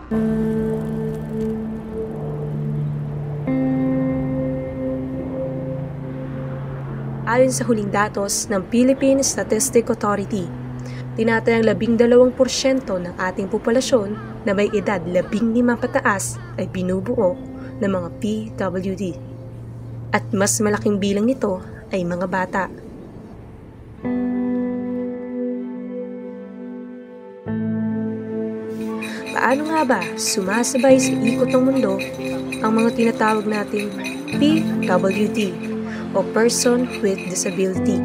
Ayon sa huling datos ng Philippine Statistics Authority, tinatayang 12% ng ating populasyon na may edad 15 pataas ay binubuo ng mga PWD. At mas malaking bilang nito ay mga bata. Paano nga ba sumasabay sa ikot ng mundo ang mga tinatawag nating PWD o Person with Disability?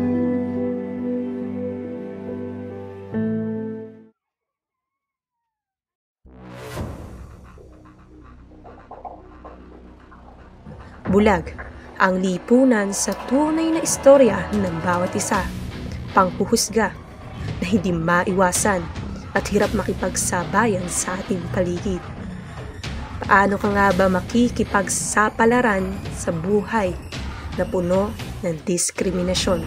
Bulag ang lipunan sa tunay na istorya ng bawat isa, panghuhusga na hindi maiwasan at hirap makipagsabayan sa ating paligid. Paano ka nga ba makikipagsapalaran sa buhay na puno ng diskriminasyon?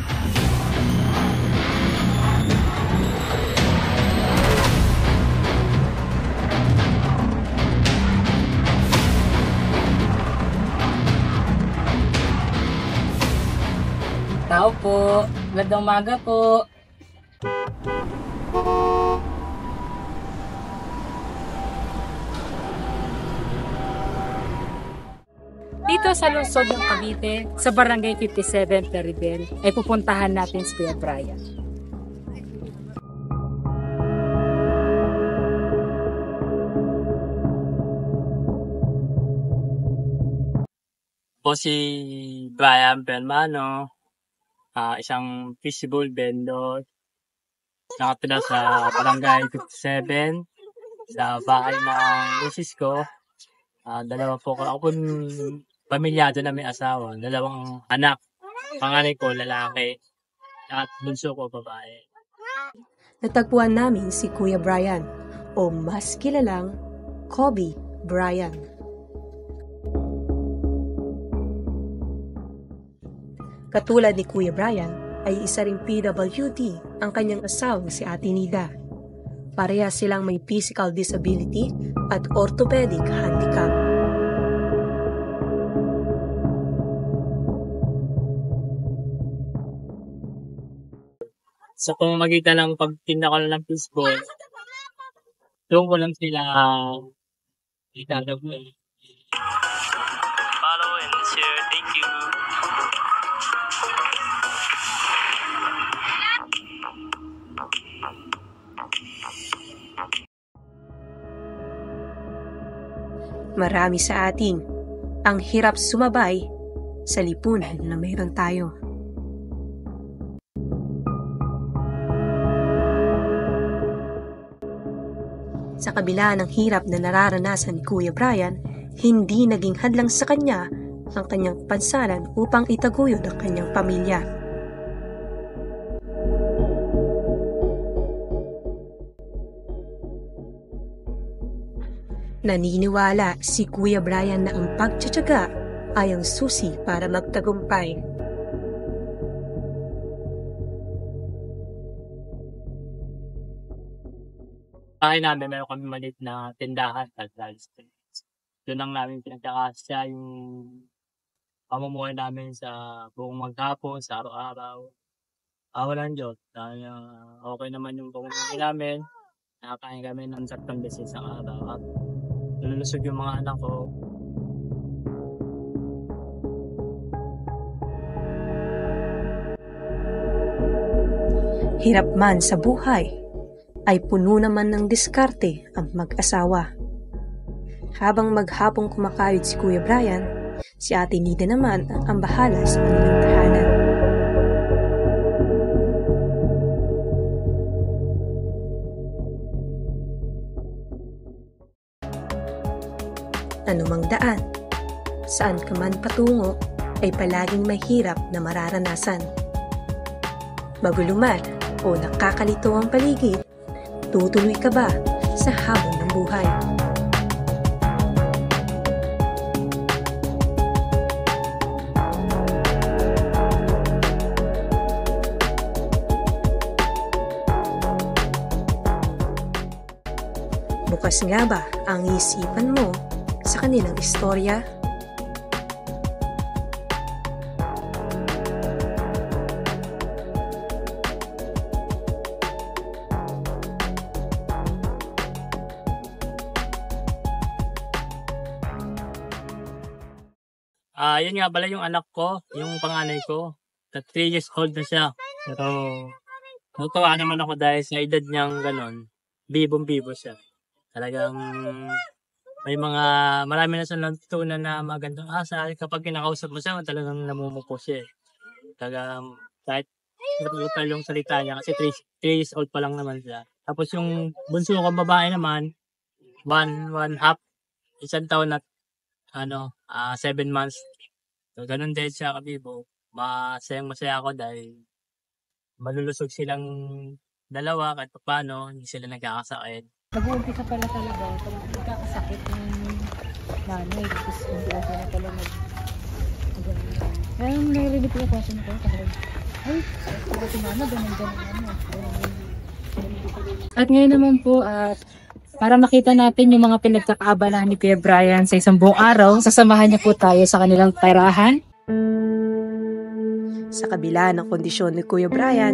Tao po, magandang umaga po. Dito sa lungsod ng Cavite, sa Barangay 57 Peribel, ay pupuntahan natin si Kuya Brian. Po si Brian Permano, isang fishbowl vendor, nakatira sa Barangay 57, sa bahay ng misis ko. Dalawa po ako po pamilyado na may asawa, 2 anak, panganay ko lalaki, at bunso ko babae. Natagpuan namin si Kuya Brian o mas kilalang Kobe Brian. Katulad ni Kuya Brian ay isa ring PWD ang kanyang asawang si Ate Nida. Parehas silang may physical disability at orthopedic handicap. Sa pamamagitan ng pagtinda ko lang ng fishbowl, doon ko lang sila itatagal. Follow and share. Thank you. Marami sa atin ang hirap sumabay sa lipunan na mayroon tayo. Sa kabila ng hirap na nararanasan ni Kuya Brian, hindi naging hadlang sa kanya ang kanyang pansalan upang itaguyod ang kanyang pamilya. Naniniwala si Kuya Brian na ang pagtitiyaga ay ang susi para magtagumpay. Bahay namin, meron kami maliit na tindahan at doon lang namin pinagkakasya yung pamumuhay namin sa buong maghapon, sa araw-araw. Walang Diyos. Dahil okay naman yung pamumuhay namin. Nakakain kami ng 3 beses ang araw. At lulusog yung mga anak ko. Hirap man sa buhay, ay puno naman ng diskarte ang mag-asawa. Habang maghapong kumakayod si Kuya Brian, si Ate Nida naman ang bahala sa kanilang tahanan. Anumang daan, saan ka man patungo, ay palaging mahirap na mararanasan. Magulo man o nakakalito ang paligid, tutuloy ka ba sa hamon ng buhay? Bukas nga ba ang isipan mo sa kanilang istorya? Yun nga pala yung anak ko, yung panganay ko. 3 years old na siya. Pero, natutuwa naman ako dahil sa edad niyang ganon, bibong-bibo siya. Talagang, marami na siyang natutunan na magandang asal. Kapag kinakausap mo siya, talagang namumuko siya. Talagang, kahit brutal yung salita niya, kasi 3 years old pa lang naman siya. Tapos yung bunso kong babae naman, 1 half, 1 taon at 7 months. So, ganun din siya kabibo. Masayang-masaya ako dahil malulusog silang dalawa kahit paano, hindi sila nagkakasakit. Nag-uumpisa pala talaga kung nagkakasakit yung nanay. Tapos hindi lang sila pala Kaya narinig ko yung question ko. Ay, si mama, ganun-ganun. At ngayon naman po, para makita natin yung mga pinagkakaabalahan ni Kuya Brian sa isang buong araw, sasamahan niya po tayo sa kanilang tirahan. Sa kabila ng kondisyon ni Kuya Brian,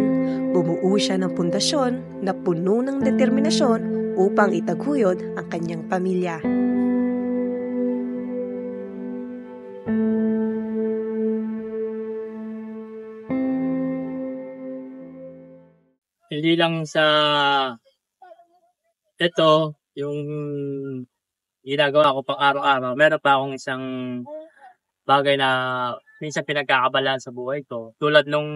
bumuo siya ng pundasyon na puno ng determinasyon upang itaguyod ang kanyang pamilya. Hindi lang sa ito, yung ginagawa ko pang araw-araw, meron pa akong isang bagay na minsan pinagkakabalaan sa buhay ko. Tulad nung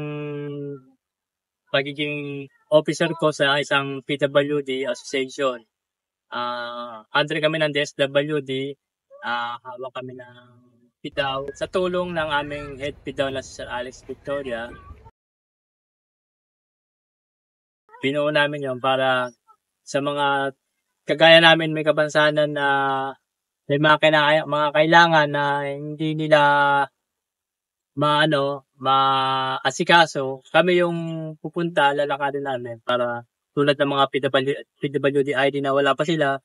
pagiging officer ko sa isang PWD association. Andre kami ng DSWD, hawak kami ng PIDAW. Sa tulong ng aming head PIDAW na si Sir Alex Victoria, binuo namin yon para sa mga kagaya namin may kapansanan na may mga kailangan na hindi nila maasikaso, kami yung pupunta, lalakarin namin para tulad ng mga PWD ID na wala pa sila,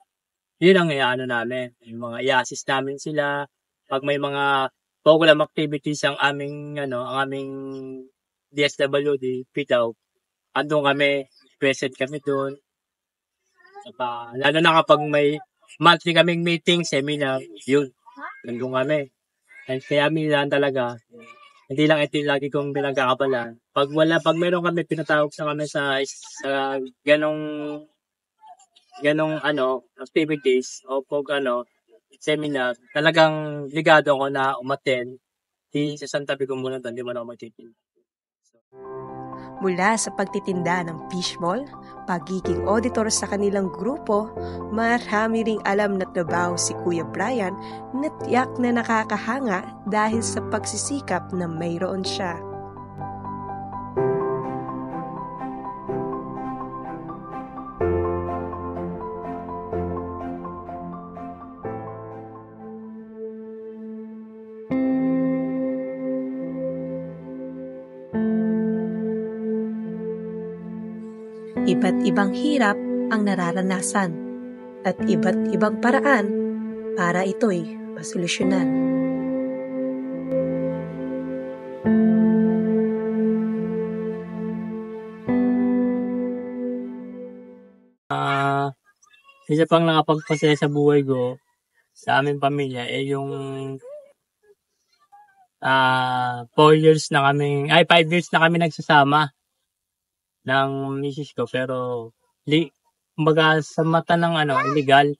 yun ang namin. Yung mga i-assist namin sila. Pag may mga program activities ang aming DSWD, PIDAW, andun kami, present kami doon. Lalo na kapag may monthly kaming meeting, seminar, yun, nandun kami. And kaya minsan talaga, hindi lang ito lagi kong pinagkakabalan. Pag meron kami pinatawag sa kami sa ganong activities o pag seminar, talagang ligado ako na umattend. Di sa santabi ko muna doon, di mo na ako magtitinda. Mula sa pagtitinda ng fishball, pagiging auditor sa kanilang grupo, marami ring alam na trabaho si Kuya Brian na tiyak na nakakahanga dahil sa pagsisikap na mayroon siya. Iba't ibang hirap ang nararanasan at iba't ibang paraan para ito'y masolusyonan. Isa pang nakapagpasaya sa buhay ko sa aming pamilya yung 5 years na kami nagsasama ng misis ko, pero kumbaga sa mata ng illegal.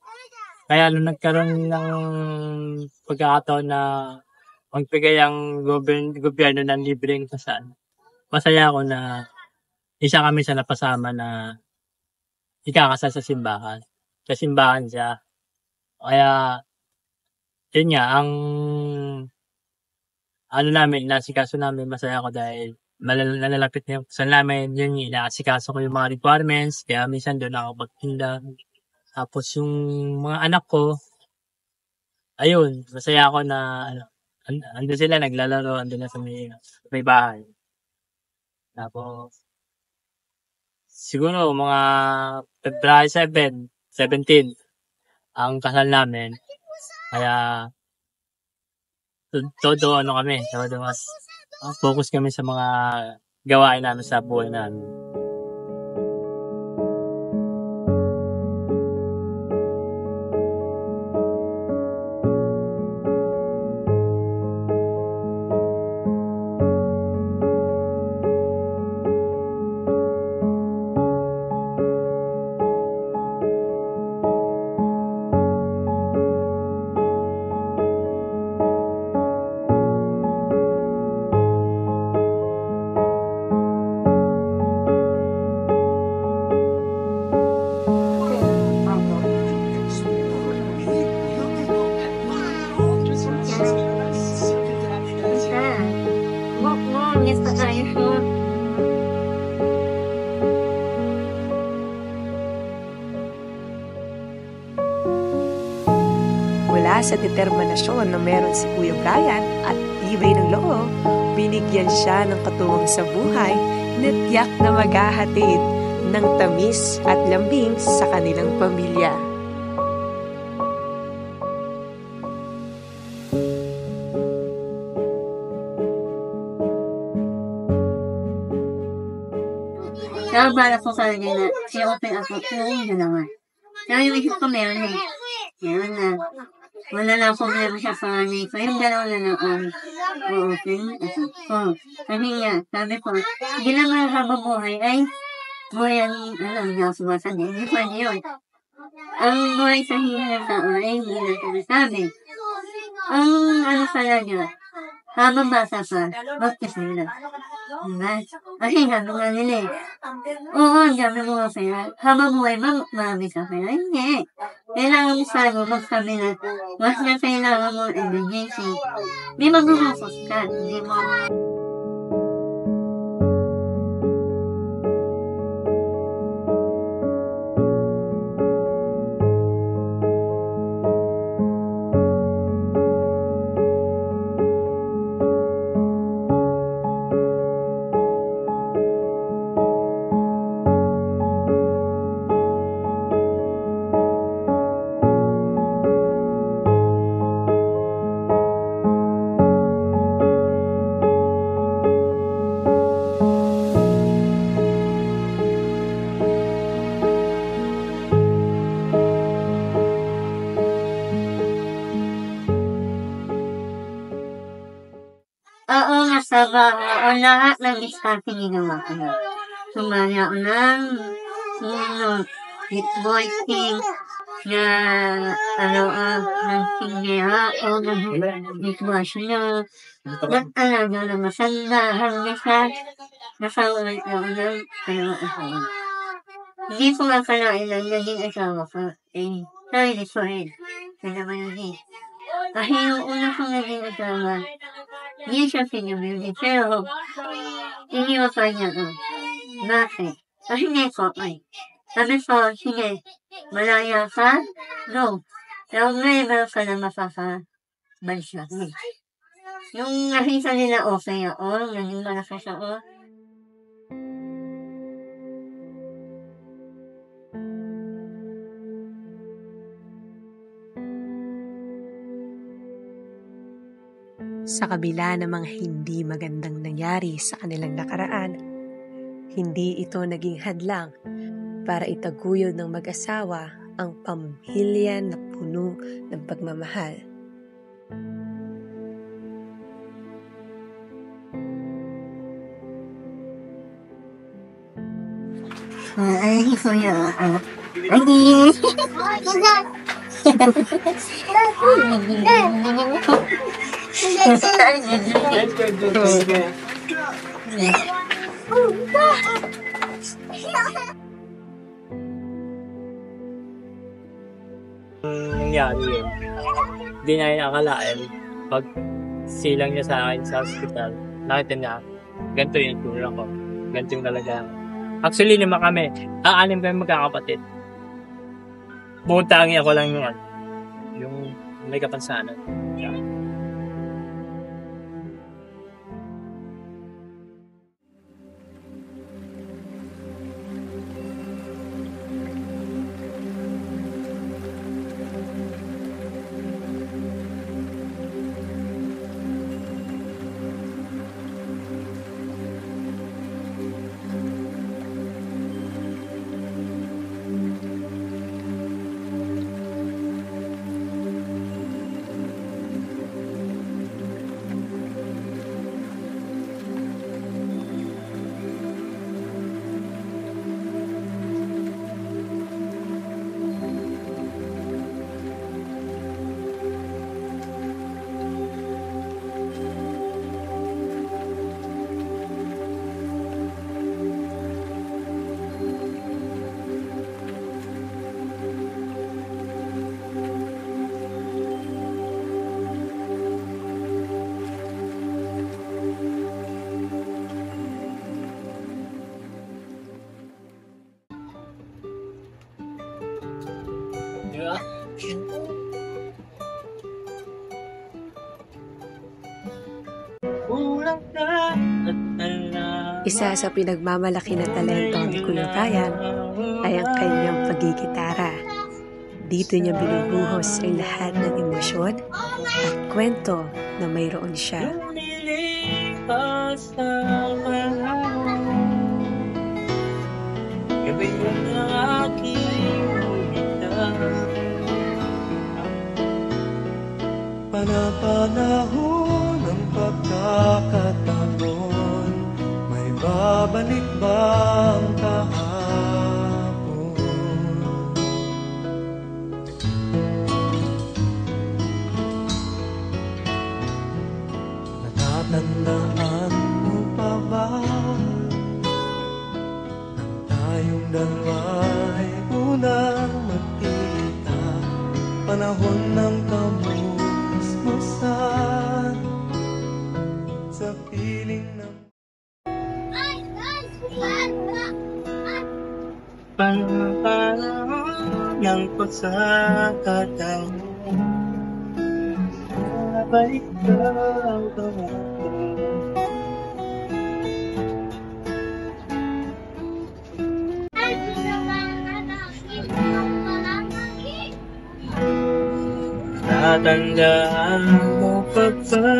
Kaya nung nagkaroon ng pagkakataon na magbigay ang gobyerno ng libreng kasal, masaya ako na isa kami sa napasama na ikakasal sa simbahan. Sa simbahan siya. Kaya yun nga, ang nasikaso namin, masaya ako dahil nalalapit na yung kasal namin, yun yung inaasikaso ko yung mga requirements, kaya minsan doon ako magtinda. Tapos yung mga anak ko, ayun, masaya ako na andun sila naglalaro, andun na sa may bahay. Tapos siguro mga February 17, ang kasal namin. Kaya, todo kami, todo mas focus kami sa mga gawain namin sa buhay namin. Mula sa determinasyon na meron si Kuya Brian at tibay ng loob, binigyan siya ng katuwang sa buhay na tiyak na maghahatid ng tamis at lambing sa kanilang pamilya. Kaya bala ko sa kanya na i-open ako, yun na naman. Kaya yung isip ko meron eh. Meron na. Wala na problema sa panganay ko. Yung dalawa na lang ang i-open ako. Kasi nga, sabi ko, hindi naman habang buhay ay buhay ang hindi ako sumasabi. Hindi pwede yun. Ang buhay sa hihinga ng tao ay hindi na sinasabi. Ang talaga, habang bata pa, magkasal na. Diba? Kasi sabi nga nila eh, oo, ang dami mo nga pera. Habang buhay, marami ka pera. Hindi. Kailangan mo sabi, magsabi na, mas na kailangan mo emergency. May magmumukos ka. Hindi mo. Oo, nasaba ang lahat ng diskarte ginawa ko na. Sumaya ako ng Boy King na ng singgera o nag-dishwasher na nag-alaga na masanda hanggang sa nasawalay ako ng asawa. Hindi ko akalain lang naging asawa ko. Sorry ko rin. Kaya naman yun eh. Kasi yung una kong naging asawa, hindi siya pinamili, pero iniwan pa niya ako. Bakit? Kasi hindi ko, sabi ko, sige, malaya ka? No. Pero ngayon meron ka na mapapabalisya. Yung nakita nila okay ako, naging malakas ako. Sa kabila ng mga hindi magandang nangyari sa kanilang nakaraan, hindi ito naging hadlang para itaguyod ng mag-asawa ang pamilya na puno ng pagmamahal. Ay, kuya. Nangyari yun. Hindi na akalain. Pag silang niya sa akin sa hospital, nakita niya, ganito yung tura ko. Ganito yung talaga. Actually, 5 kami. 6 kami magkakapatid. Buntangi ako lang yung may kapansanan. Yeah. Kulang ka at alam. Isa sa pinagmamalaki na talento ni Kuya Brian ay ang kanyang pagigitara. Dito niya binubuhos ang lahat ng emosyon at kwento na mayroon siya. Lumilipas ang panahon, gabi ng aking bitaw. Panapanahon ng pagkakataon, may babalik ba ang kahapon? Natatandaan mo pa ba nang tayong dalawa'y unang magkita? Panahon ng kamusmusan sa piling ng Panahon ng pagkakataon, nabalik ka ang kahapon. Tatandaan mo pa ba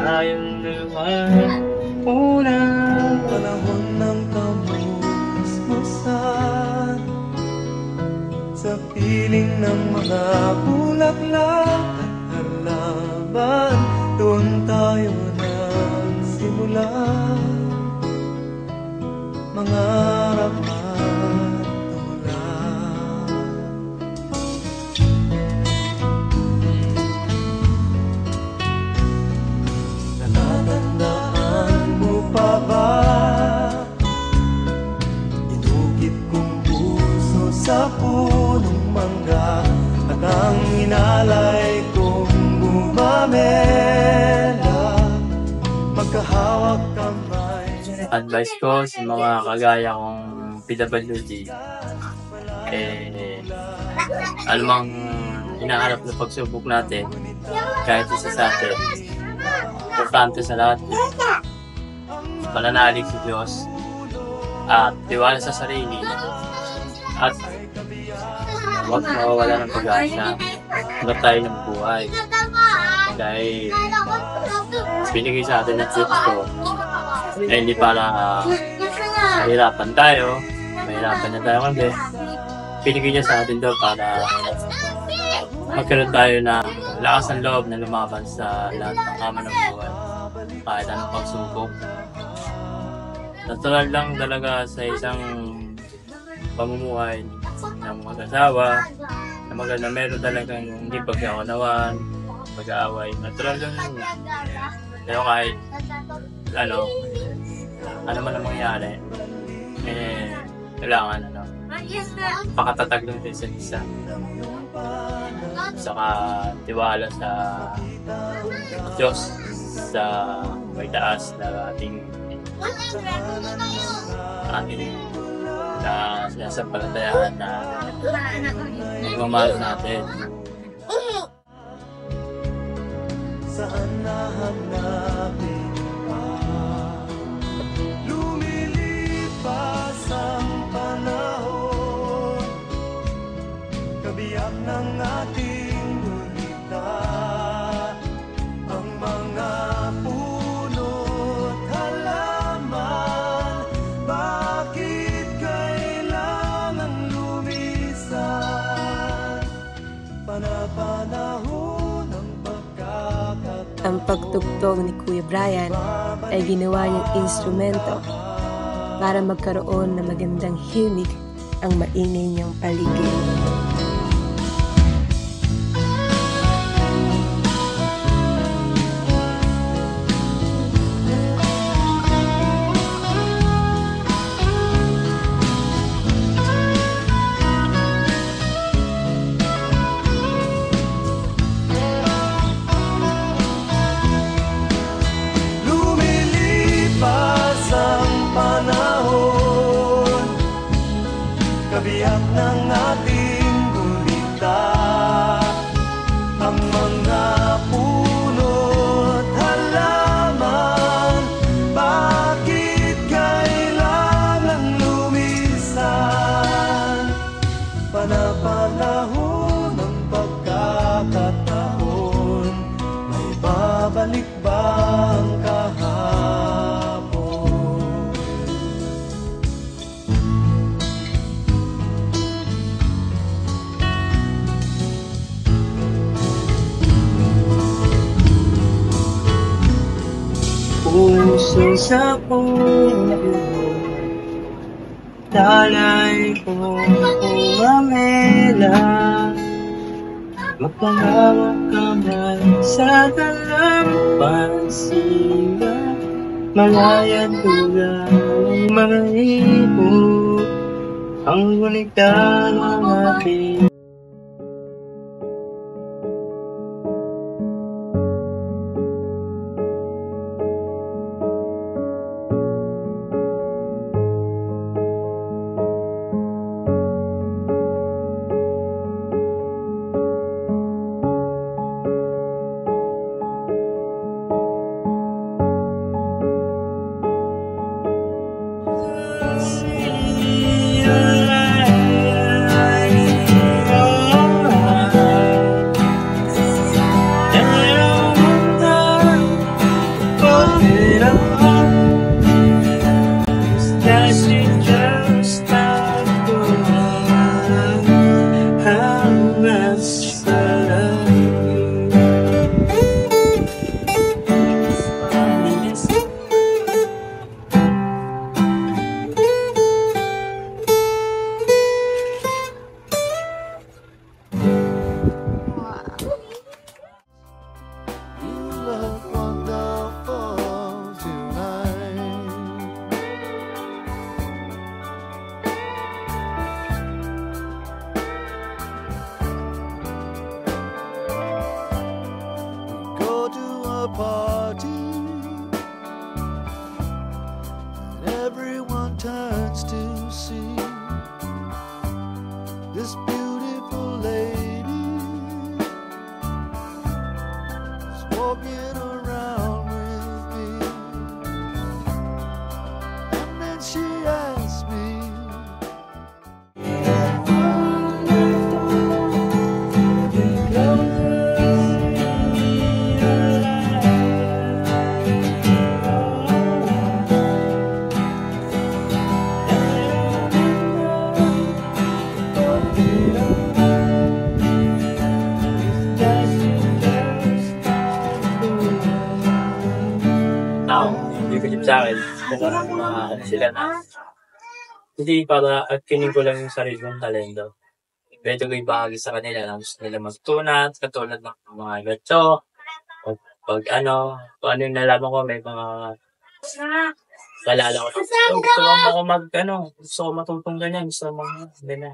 tayong naman unang panahon ng kamusmusan sa piling ng mga bulaklak at halaman? Doon tayo nagsimula mangarap at tumulak. Natatandaan mo pa ba inukit kong puso sa punong mangga at ang inalay kong bumamela, magkahawak kamay? advice ko sa mga kagaya kong PWD, anumang hinaharap na pagsubok natin, kahit isa sa atin, importante sa lahat yun, pananalig sa Diyos at tiwala sa sarili at huwag mawawala ng pag-asa hanggang tayo ng buhay, dahil binigay sa atin ng Diyos ko ay hindi para mahirapan tayo, mahirapan na tayo kasi binigay niya sa atin daw para magkaroon tayo ng lakas ng loob na lumaban sa lahat ng hamon ng buhay, kahit anong pagsubok. Natural lang talaga sa isang pamumuhay ng mag-asawa na maganda, meron talagang hindi pagkakaunawaan, pag-aaway. Natural lang yun. Pero kahit ano man ang mangyari, kailangan pakatatag lang sa isa't isa. Saka tiwala sa Diyos, sa may taas na ating na sinasampalatayaan na nagmamahal natin. Saan nahanapin pa? Lumilipas ang panahon, kabiyak ng ating gulita, ang mga puno't halaman. Bakit kailangan lumisan? Panapanahon ang pagkakataon. Ang pagtugtog ni Kuya Brian ay ginawa niyang instrumento para magkaroon ng magandang himig ang maingay niyang paligid. Lumilipas ang panahon, kabiyak ng ating gulita. Ang mga puno't halaman, bakit kailangan lumisan? Panapanahon ng pagkakataon, may babalik ba ang kahapon? Puso sa puno, talay ko umamela. Magpangawak kamay sa dalampasiga, malaya tula ng mga ibon, ang gunita ng ating party, and everyone turns to see this beautiful lady is walking around with me. And then she asks me, bibigyan sa akin kung sila na. Hindi para kinig ko lang yung sarili kong talento. Pwede ko ibahagi sa kanila na gusto nila magtunat, katulad ng mga gacho. Kung ano yung nalaman ko, may mga kalala ko. Gusto ko matutong ganyan, gusto ko nila.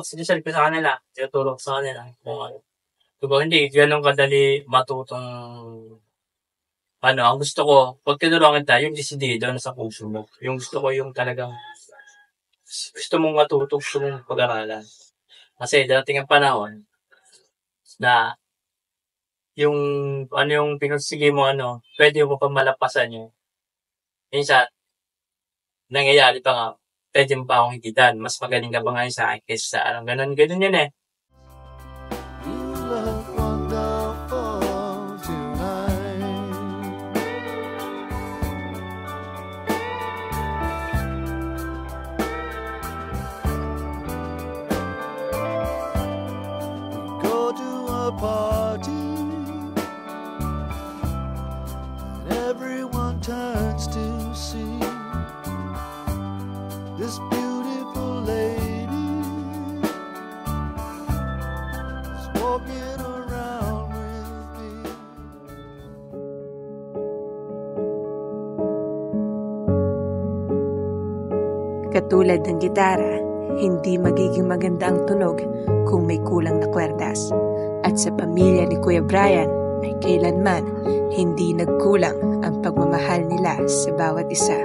Sinisal ko sa kanila, tinuturo ko sa kanila. Diba, hindi, ganun kadali matutong ang gusto ko, pag tinulungan tayo, yung desidido na sa puso mo. Yung gusto ko yung talagang gusto mong matuto, gusto mong pag-aralan. Kasi darating ang panahon na yung yung pinursige mo pwede mo pa malampasan yun. Minsan, nangyayari pa nga, pwede mo pa akong higitan. Mas magaling ka ba ngayon sa akin kaysa sa ganun yun eh. party, and everyone turns to see this beautiful lady is walking around with me. Katulad ng gitara, hindi magiging maganda ang tunog kung may kulang na kwerdas. At sa pamilya ni Kuya Brian ay kailanman hindi nagkulang ang pagmamahal nila sa bawat isa.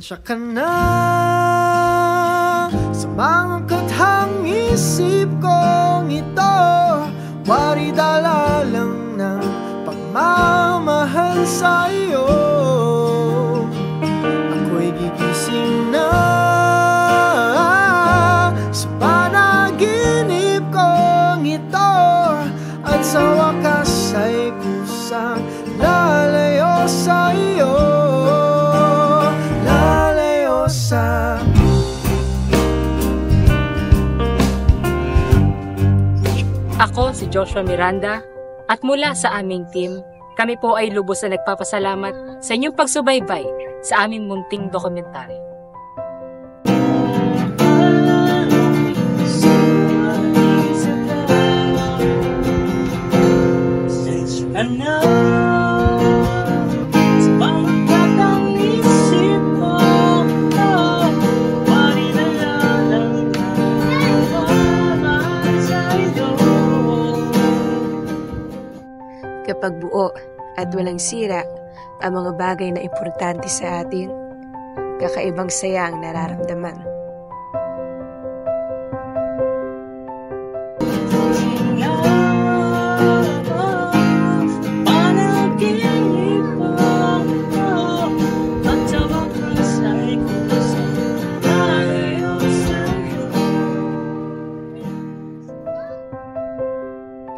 Pasensya ka na sa mga kathang isip kong ito. Wari dala lang ng pagmamahal sa iyo. Ako'y gigising na sa panaginip kong ito, at sa wakas ay kusang lalayo sa iyo. Lalayo sa Ako si Joshua Miranda at mula sa aming team, kami po ay lubos na nagpapasalamat sa inyong pagsubaybay sa aming munting dokumentaryo. Kapag buo at walang sira ang mga bagay na importante sa atin, kakaibang saya ang nararamdaman.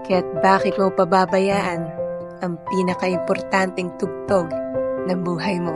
Kaya't bakit mo pababayaan ang pinaka-importanteng tugtog ng buhay mo?